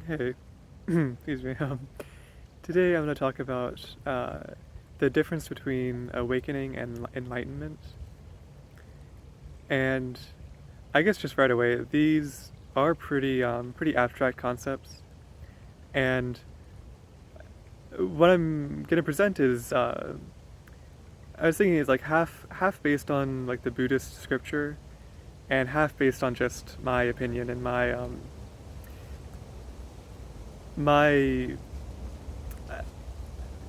Hey, excuse me. Today I'm going to talk about the difference between awakening and enlightenment. And I guess just right away, these are pretty abstract concepts. And what I'm going to present is, I was thinking is like half based on like the Buddhist scripture, and half based on just my opinion and my I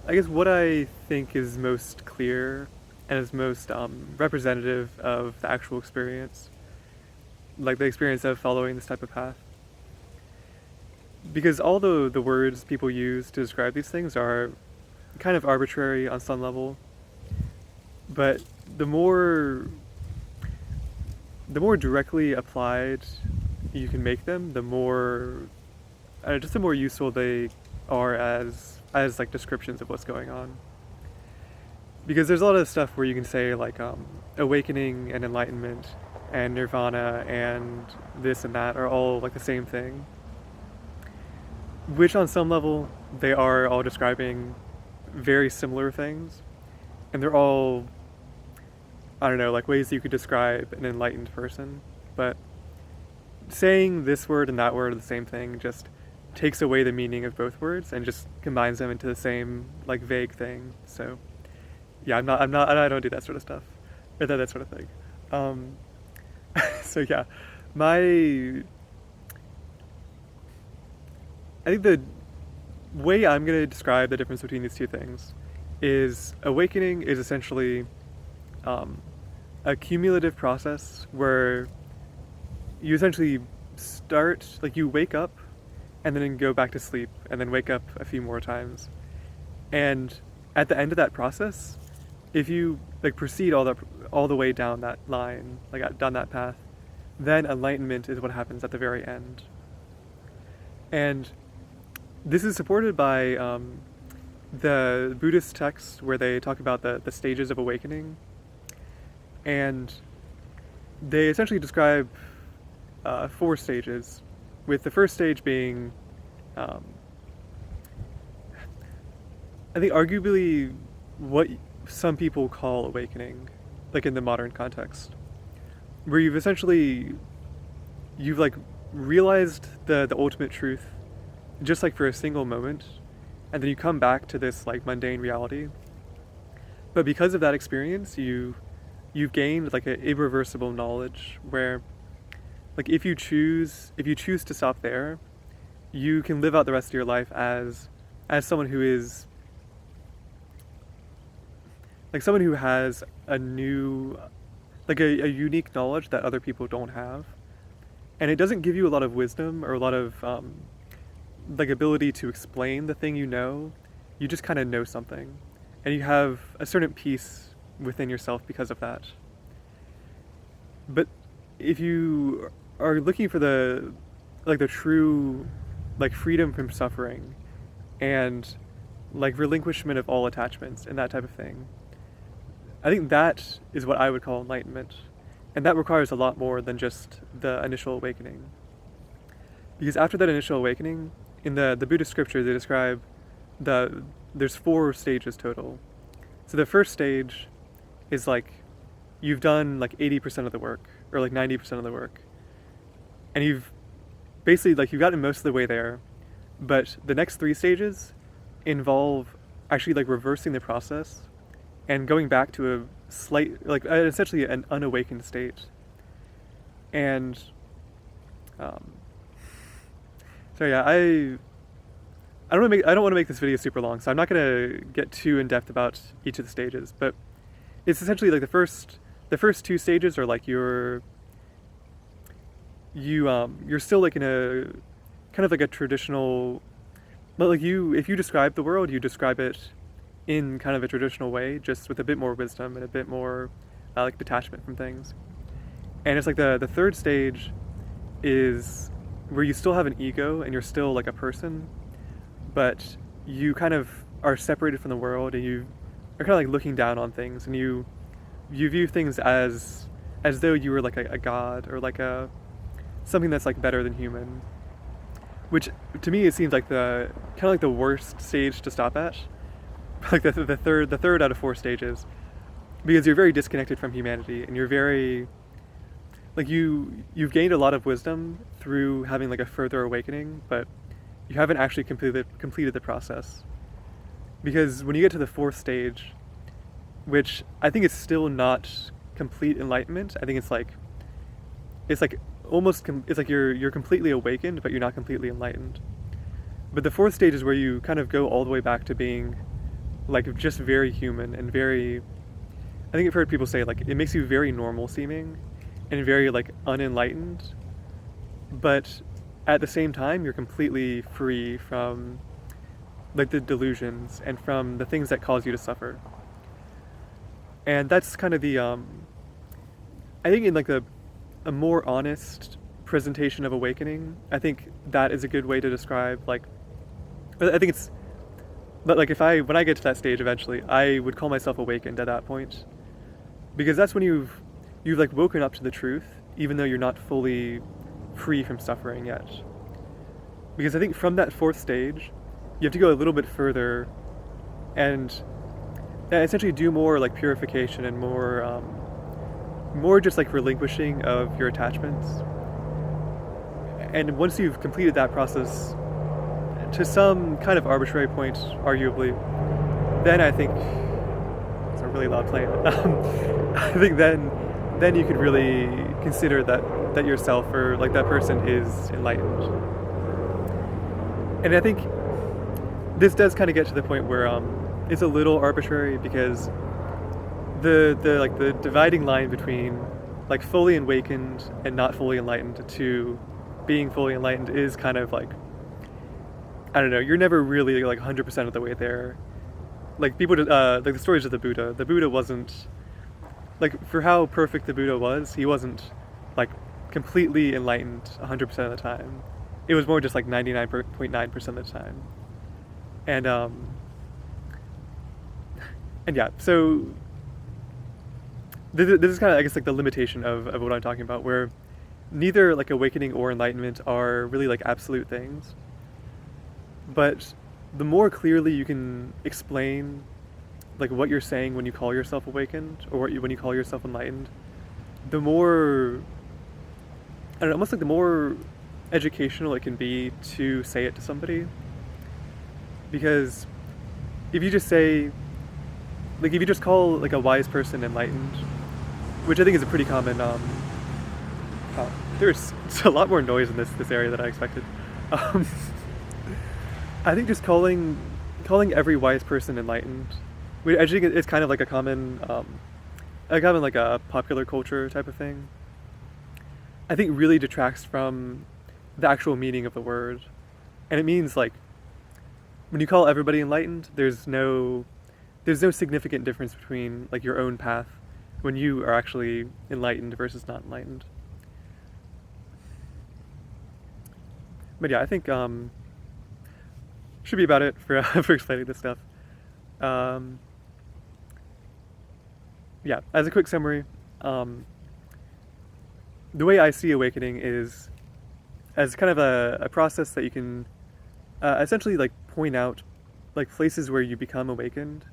guess what I think is most clear and is most representative of the actual experience, like the experience of following this type of path. Because all the words people use to describe these things are kind of arbitrary on some level, but the more the more directly applied you can make them, the more just the more useful they are as like descriptions of what's going on. Because there's a lot of stuff where you can say like awakening and enlightenment and nirvana and this and that are all like the same thing, which on some level they are all describing very similar things, and they're all, I don't know, like ways that you could describe an enlightened person. But saying this word and that word are the same thing just takes away the meaning of both words and just combines them into the same like vague thing. So yeah, I don't do that sort of stuff or that sort of thing. Um, so yeah, my I think the way I'm going to describe the difference between these two things is awakening is essentially um, a cumulative process where you essentially start, like you wake up and then go back to sleep and then wake up a few more times. And at the end of that process, if you like proceed all the way down that line, like down that path, then enlightenment is what happens at the very end. And this is supported by the Buddhist texts where they talk about the stages of awakening. And they essentially describe four stages, with the first stage being, um, I think, arguably what some people call awakening, like in the modern context, where you've like realized the ultimate truth, just like for a single moment, and then you come back to this like mundane reality. But because of that experience, you've gained like an irreversible knowledge where, like, if you choose to stop there, you can live out the rest of your life as someone who is like someone who has a new, like a unique knowledge that other people don't have. And it doesn't give you a lot of wisdom or a lot of like ability to explain the thing you know. You just kind of know something, and you have a certain peace within yourself because of that. But if you are looking for the true like freedom from suffering and like relinquishment of all attachments and that type of thing, I think that is what I would call enlightenment. And that requires a lot more than just the initial awakening. Because after that initial awakening, in the Buddhist scripture, they describe there's four stages total. So the first stage is like you've done like 80% of the work or like 90% of the work. And you've basically like you've gotten most of the way there, but the next three stages involve actually like reversing the process and going back to a slight, like essentially an unawakened state. And um, so yeah, I don't want to make this video super long, so I'm not gonna get too in depth about each of the stages. But it's essentially like the first two stages are like you're still like in a kind of like a traditional, but like if you describe the world, you describe it in kind of a traditional way, just with a bit more wisdom and a bit more like detachment from things. And it's like the third stage is where you still have an ego and you're still like a person, but you kind of are separated from the world and you are kind of like looking down on things, and you view things as though you were like a god or like a something that's like better than human. which to me it seems like the kind of like the worst stage to stop at, like the third out of four stages, because you're very disconnected from humanity and you're very like you've gained a lot of wisdom through having like a further awakening, but you haven't actually completed the process. Because when you get to the fourth stage, which I think is still not complete enlightenment, I think it's like it's like you're completely awakened, but you're not completely enlightened. But the fourth stage is where you kind of go all the way back to being like just very human and very. I think I've heard people say like it makes you very normal seeming, and very like unenlightened, but at the same time you're completely free from like the delusions and from the things that cause you to suffer. And that's kind of the I think in like a more honest presentation of awakening, I think that is a good way to describe like I think it's but like if I when I get to that stage eventually, I would call myself awakened at that point. Because that's when you've like woken up to the truth, even though you're not fully free from suffering yet. Because I think from that fourth stage, you have to go a little bit further and essentially do more like purification and more just like relinquishing of your attachments. And once you've completed that process to some kind of arbitrary point, arguably, then I think it's a really loud plane. I think then you could really consider that yourself or like that person is enlightened. And I think this does kind of get to the point where it's a little arbitrary because the dividing line between like fully awakened and not fully enlightened to being fully enlightened is kind of like, I don't know, you're never really like 100% of the way there. Like people like the stories of the Buddha wasn't like, for how perfect the Buddha was, he wasn't like completely enlightened 100% of the time. It was more just like 99.9% of the time. And yeah, so this is kind of, I guess, like the limitation of what I'm talking about, where neither like awakening or enlightenment are really like absolute things. But the more clearly you can explain like what you're saying when you call yourself awakened or when you call yourself enlightened, the more, I don't know, almost like the more educational it can be to say it to somebody. Because if you just say, like if you just call like a wise person enlightened, which I think is a pretty common, there's a lot more noise in this area than I expected. I think just calling every wise person enlightened, which I think is kind of like a common like a popular culture type of thing, I think really detracts from the actual meaning of the word. And it means like when you call everybody enlightened, there's no significant difference between like your own path when you are actually enlightened versus not enlightened. But yeah, I think should be about it for for explaining this stuff. Yeah, as a quick summary, the way I see awakening is as kind of a process that you can essentially like point out like places where you become awakened,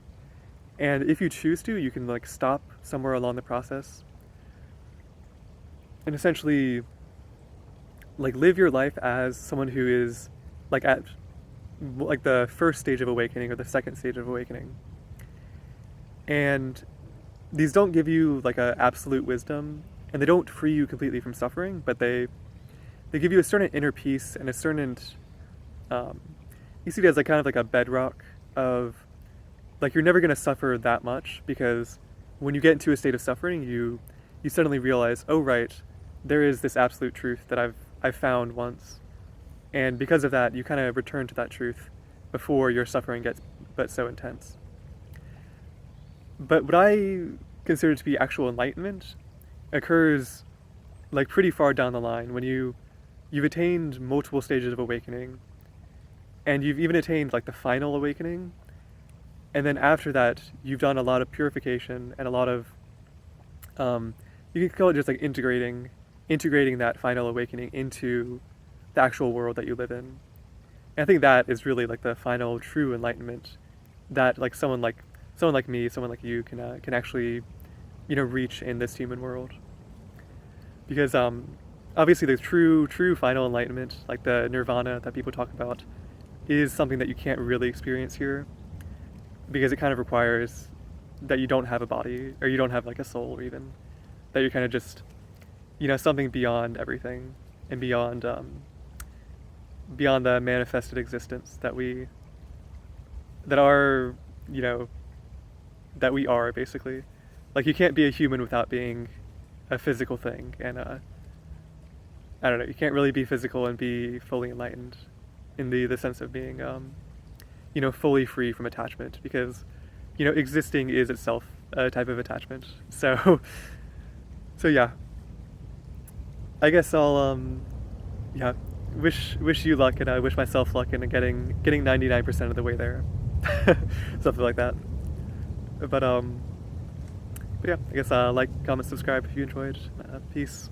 and if you choose to, you can like stop somewhere along the process and essentially like live your life as someone who is like at like the first stage of awakening or the second stage of awakening. And these don't give you like a absolute wisdom, and they don't free you completely from suffering, but they give you a certain inner peace and a certain you see it as like kind of like a bedrock of like you're never going to suffer that much, because when you get into a state of suffering, you suddenly realize, oh right, there is this absolute truth that I've found once, and because of that you kind of return to that truth before your suffering gets but so intense. But what I consider to be actual enlightenment occurs like pretty far down the line, when you've attained multiple stages of awakening, and you've even attained like the final awakening, and then after that you've done a lot of purification and a lot of you can call it just like integrating that final awakening into the actual world that you live in. And I think that is really like the final true enlightenment that like someone like me, someone like you can actually, reach in this human world. Because obviously the true final enlightenment, like the nirvana that people talk about, is something that you can't really experience here because it kind of requires that you don't have a body or you don't have like a soul, or even that you're kind of just something beyond everything and beyond the manifested existence that are you know that we are basically. Like you can't be a human without being a physical thing, and I don't know, you can't really be physical and be fully enlightened in the sense of being fully free from attachment, because existing is itself a type of attachment. So so yeah, I guess I'll yeah, wish you luck, and I wish myself luck in getting 99% of the way there. Something like that. But yeah, I guess like, comment, subscribe if you enjoyed. Peace.